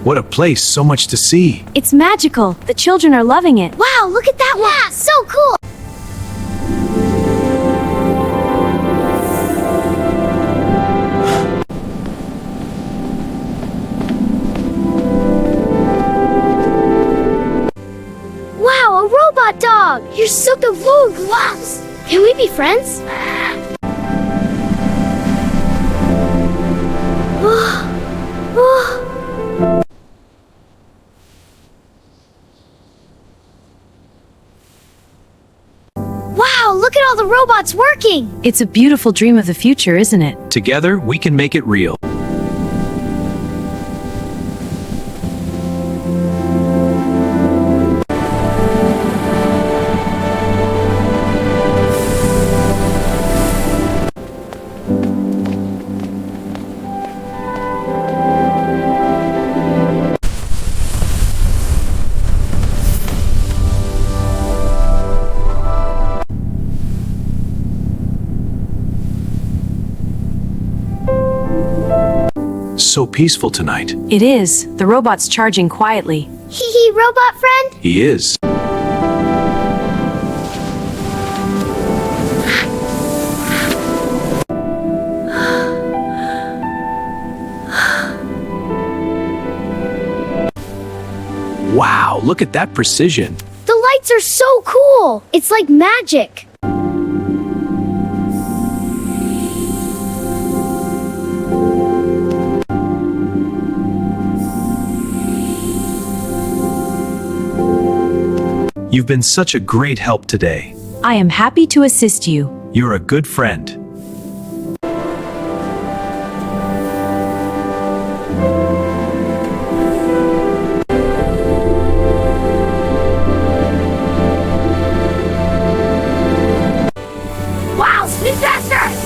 What a place, so much to see. It's magical. The children are loving it. Wow, look at that one! Yeah, so cool! Wow, a robot dog! You're so cool! Gloves! Can we be friends? Wow, look at all the robots working! It's a beautiful dream of the future, isn't it? Together, we can make it real. So peaceful tonight. It is. The robot's charging quietly. Hee hee, robot friend? He is. Wow, look at that precision. The lights are so cool! It's like magic! You've been such a great help today. I am happy to assist you. You're a good friend. Wow, spin faster!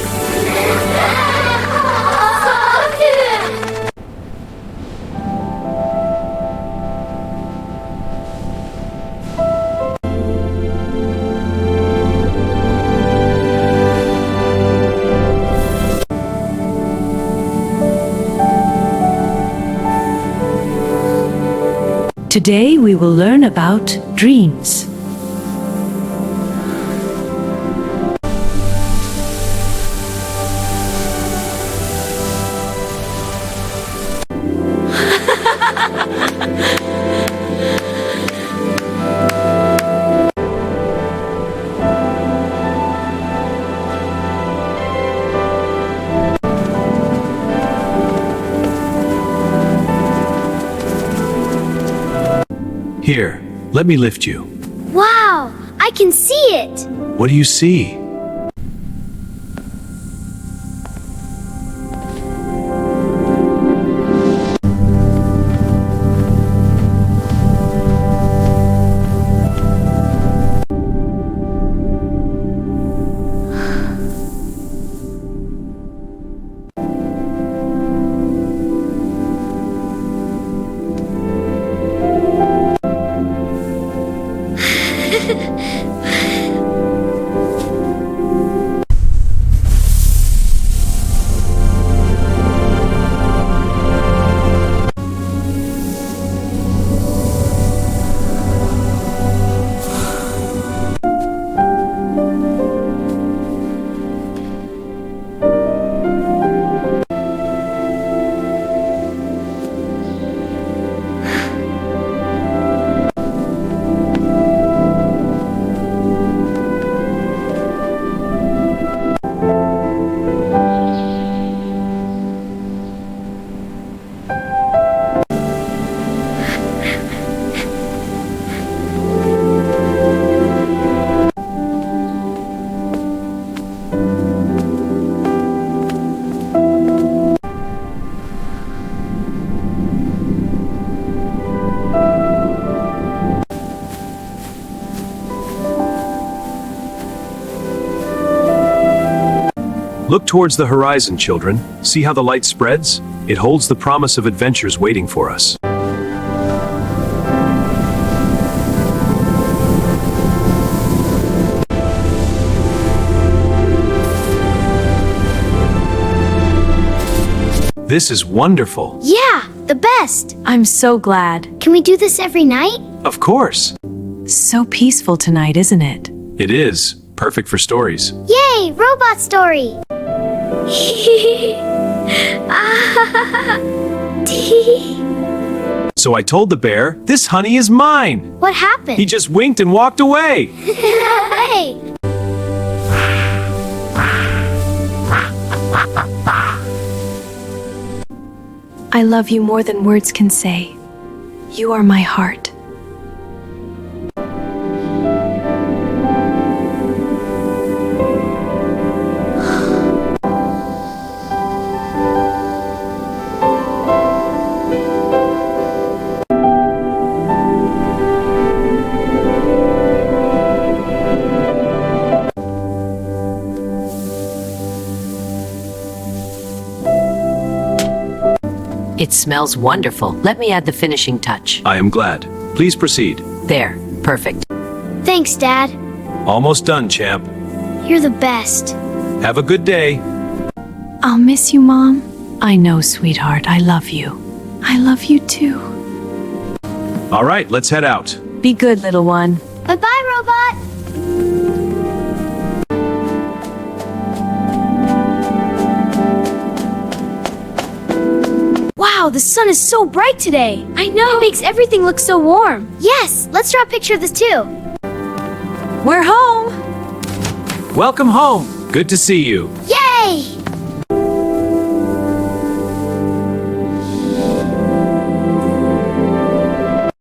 Today we will learn about dreams. Here, let me lift you. Wow, I can see it! What do you see? Look towards the horizon, children. See how the light spreads? It holds the promise of adventures waiting for us. This is wonderful. Yeah, The best! I'm so glad. Can we do this every night? Of course. So peaceful tonight, isn't it? It is. Perfect for stories. Yay! Robot story! So I told the bear, this honey is mine. What happened? He just winked and walked away. Hey! I love you more than words can say. You are my heart. It smells wonderful. Let me add the finishing touch. I am glad. Please proceed. There, perfect. Thanks, Dad. Almost done, champ. You're the best. Have a good day. I'll miss you, Mom. I know, sweetheart. I love you. I love you too. All right, let's head out. Be good, little one. Bye-bye, robot! Wow, the sun is so bright today. I know. It makes everything look so warm. Yes, let's draw a picture of this too. We're home. Welcome home. Good to see you. Yay!